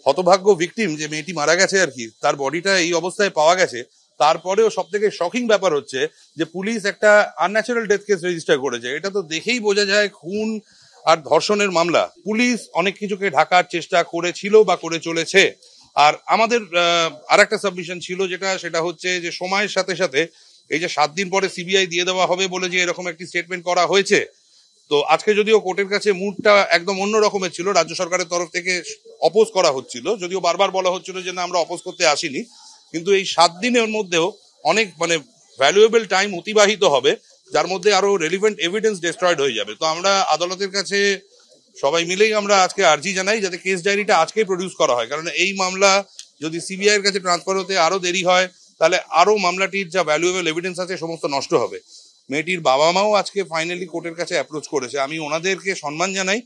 হতভাগ্য ভিকটিম যে মেয়েটি মারা গেছে আর কি, তার বডিটা এই অবস্থায় পাওয়া গেছে, তারপরেও সব থেকে শকিং ব্যাপার হচ্ছে যে পুলিশ একটা আনন্যাচারাল ডেথ কেস রেজিস্টার করেছে। এটা তো দেখেই বোঝা যায় খুন আর ধর্ষণের মামলা। পুলিশ অনেক কিছুকে ঢাকার চেষ্টা করেছিল বা করে চলেছে। আর আমাদের আর একটা সাবমিশন ছিল সেটা হচ্ছে যে সময়ের সাথে সাথে এই যে 7 দিন পরে সিবিআই দিয়ে দেওয়া হবে বলে যে এরকম একটি স্টেটমেন্ট করা হয়েছে, তো আজকে যদিও কোর্টের কাছে মুডটা একদম অন্য রকমের ছিল, রাজ্য সরকারের তরফ থেকে অপোজ করা হচ্ছিল, যদিও বারবার বলা হচ্ছিল যে না আমরা অপোজ করতে আসিনি, কিন্তু এই 7 দিনের মধ্যেও অনেক ভ্যালুয়েবল টাইম অতিবাহিত হবে, যার মধ্যে আরো রেলিভেন্ট এভিডেন্স ডিস্ট্রয়েড হয়ে যাবে। তো আমরা আদালতের কাছে সবাই মিলেই আমরা আজকে আর্জি জানাই যাতে কেস ডায়েরিটা আজকেই প্রডিউস করা হয়, কারণ এই মামলা যদি সিবিআই এর কাছে ট্রান্সফার হতে আরো দেরি হয় তাহলে আরো মামলাটির যা ভ্যালুয়েবল এভিডেন্স আছে সমস্ত নষ্ট হবে। মেয়েটির বাবা মাও আজকে ফাইনালি কোর্টের কাছে অ্যাপ্রোচ করেছে, আমি ওনাদেরকে সম্মান জানাই।